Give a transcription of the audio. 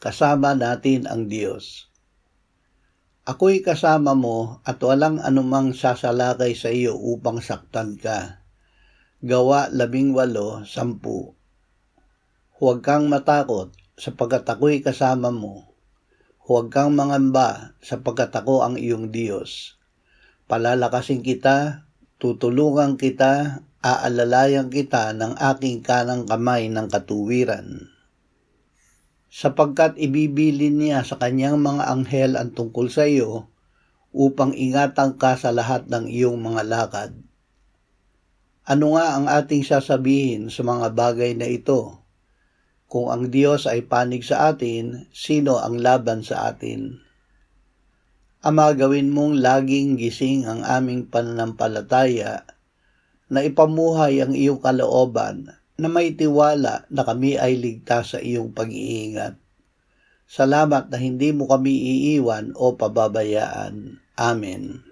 kasama natin ang Diyos. Ako'y kasama mo at walang anumang sasalakay sa iyo upang saktan ka. Gawa 18:10. Huwag kang matakot sapagkat ako'y kasama mo. Huwag kang mangamba sapagkat ako ang iyong Diyos. Palalakasin kita, tutulungan kita, aalalayan kita ng aking kanang kamay ng katuwiran. Sapagkat ibibilin niya sa kanyang mga anghel ang tungkol sa iyo upang ingatan ka sa lahat ng iyong mga lakad. Ano nga ang ating sasabihin sa mga bagay na ito? Kung ang Diyos ay panig sa atin, sino ang laban sa atin? Ama, gawin mong laging gising ang aming pananampalataya na ipamuhay ang iyong kalooban na may tiwala na kami ay ligtas sa iyong pag-iingat. Salamat na hindi mo kami iiwan o pababayaan. Amen.